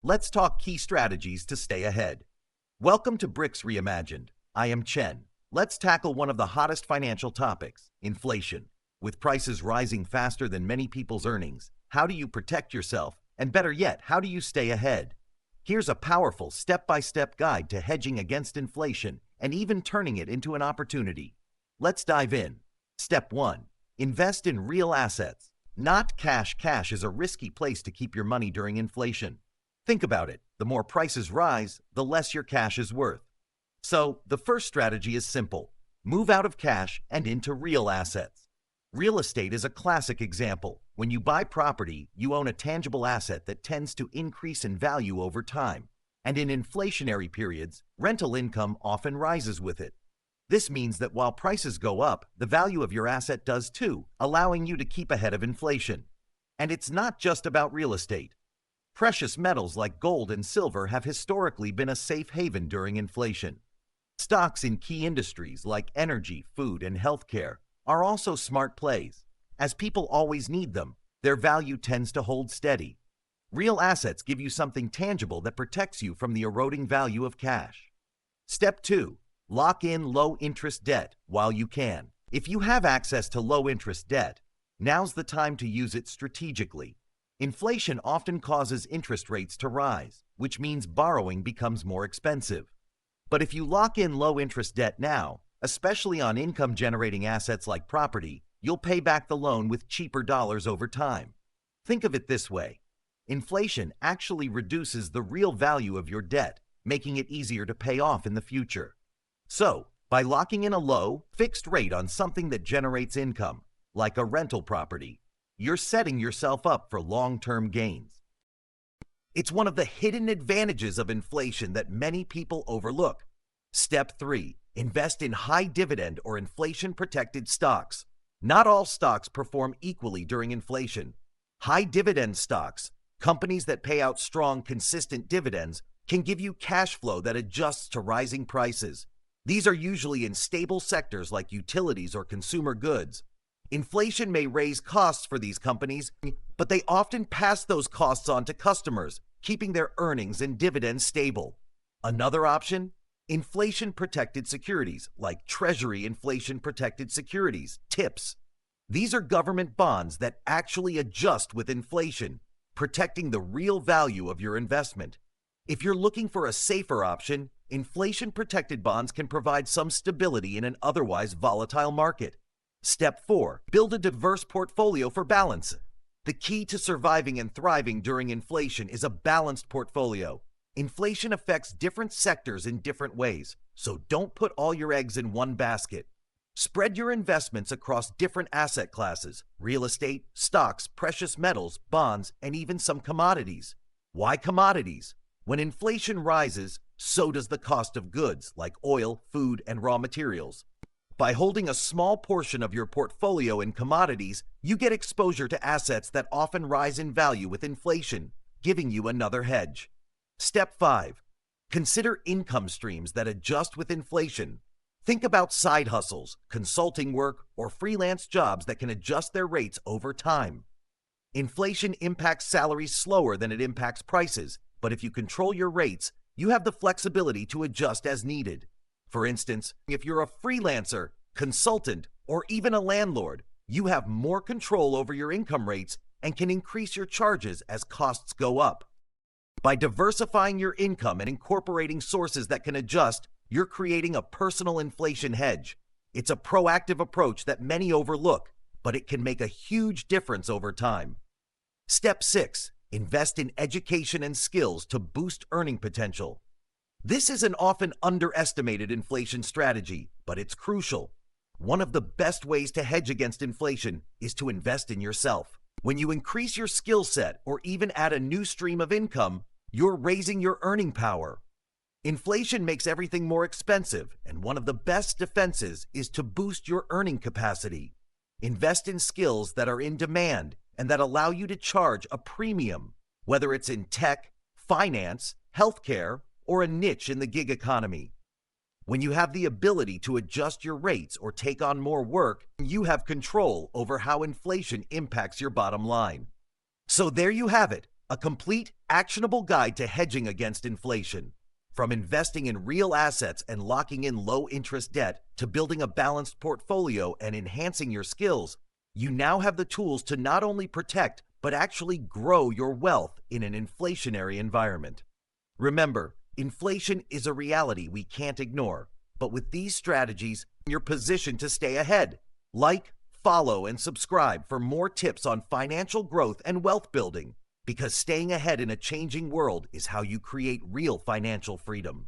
Let's talk key strategies to stay ahead. Welcome to Brics-reimagined. I am Chen. Let's tackle one of the hottest financial topics, inflation. With prices rising faster than many people's earnings, how do you protect yourself? And better yet, how do you stay ahead? Here's a powerful step-by-step guide to hedging against inflation and even turning it into an opportunity. Let's dive in. Step 1. Invest in real assets. Not cash. Cash is a risky place to keep your money during inflation. Think about it. The more prices rise, the less your cash is worth. So, the first strategy is simple. Move out of cash and into real assets. Real estate is a classic example. When you buy property, you own a tangible asset that tends to increase in value over time. And in inflationary periods, rental income often rises with it. This means that while prices go up, the value of your asset does too, allowing you to keep ahead of inflation. And it's not just about real estate. Precious metals like gold and silver have historically been a safe haven during inflation. Stocks in key industries like energy, food, and healthcare are also smart plays. As people always need them, their value tends to hold steady. Real assets give you something tangible that protects you from the eroding value of cash. Step 2. Lock in low-interest debt while you can. If you have access to low-interest debt, now's the time to use it strategically. Inflation often causes interest rates to rise, which means borrowing becomes more expensive. But if you lock in low-interest debt now, especially on income-generating assets like property, you'll pay back the loan with cheaper dollars over time. Think of it this way. Inflation actually reduces the real value of your debt, making it easier to pay off in the future. So, by locking in a low, fixed rate on something that generates income, like a rental property, you're setting yourself up for long-term gains. It's one of the hidden advantages of inflation that many people overlook. Step 3. Invest in high dividend or inflation-protected stocks. Not all stocks perform equally during inflation. High dividend stocks, companies that pay out strong, consistent dividends, can give you cash flow that adjusts to rising prices. These are usually in stable sectors like utilities or consumer goods. Inflation may raise costs for these companies, but they often pass those costs on to customers, keeping their earnings and dividends stable. Another option? Inflation-protected securities, like Treasury inflation-protected securities, TIPS. These are government bonds that actually adjust with inflation, protecting the real value of your investment. If you're looking for a safer option, inflation-protected bonds can provide some stability in an otherwise volatile market. Step 4. Build a diverse portfolio for balance. The key to surviving and thriving during inflation is a balanced portfolio. Inflation affects different sectors in different ways, so don't put all your eggs in one basket. Spread your investments across different asset classes: real estate, stocks, precious metals, bonds, and even some commodities. Why commodities? When inflation rises, so does the cost of goods like oil, food, and raw materials. By holding a small portion of your portfolio in commodities, you get exposure to assets that often rise in value with inflation, giving you another hedge. Step 5. Consider income streams that adjust with inflation. Think about side hustles, consulting work, or freelance jobs that can adjust their rates over time. Inflation impacts salaries slower than it impacts prices, but if you control your rates, you have the flexibility to adjust as needed. For instance, if you're a freelancer, consultant, or even a landlord, you have more control over your income rates and can increase your charges as costs go up. By diversifying your income and incorporating sources that can adjust, you're creating a personal inflation hedge. It's a proactive approach that many overlook, but it can make a huge difference over time. Step 6. Invest in education and skills to boost earning potential. This is an often underestimated inflation strategy, but it's crucial. One of the best ways to hedge against inflation is to invest in yourself. When you increase your skill set or even add a new stream of income, you're raising your earning power. Inflation makes everything more expensive, and one of the best defenses is to boost your earning capacity. Invest in skills that are in demand and that allow you to charge a premium, whether it's in tech, finance, healthcare, or a niche in the gig economy. When you have the ability to adjust your rates or take on more work, you have control over how inflation impacts your bottom line. So there you have it, a complete, actionable guide to hedging against inflation. From investing in real assets and locking in low-interest debt to building a balanced portfolio and enhancing your skills, you now have the tools to not only protect, but actually grow your wealth in an inflationary environment. Remember, inflation is a reality we can't ignore, but with these strategies, you're positioned to stay ahead. Like, follow, and subscribe for more tips on financial growth and wealth building, because staying ahead in a changing world is how you create real financial freedom.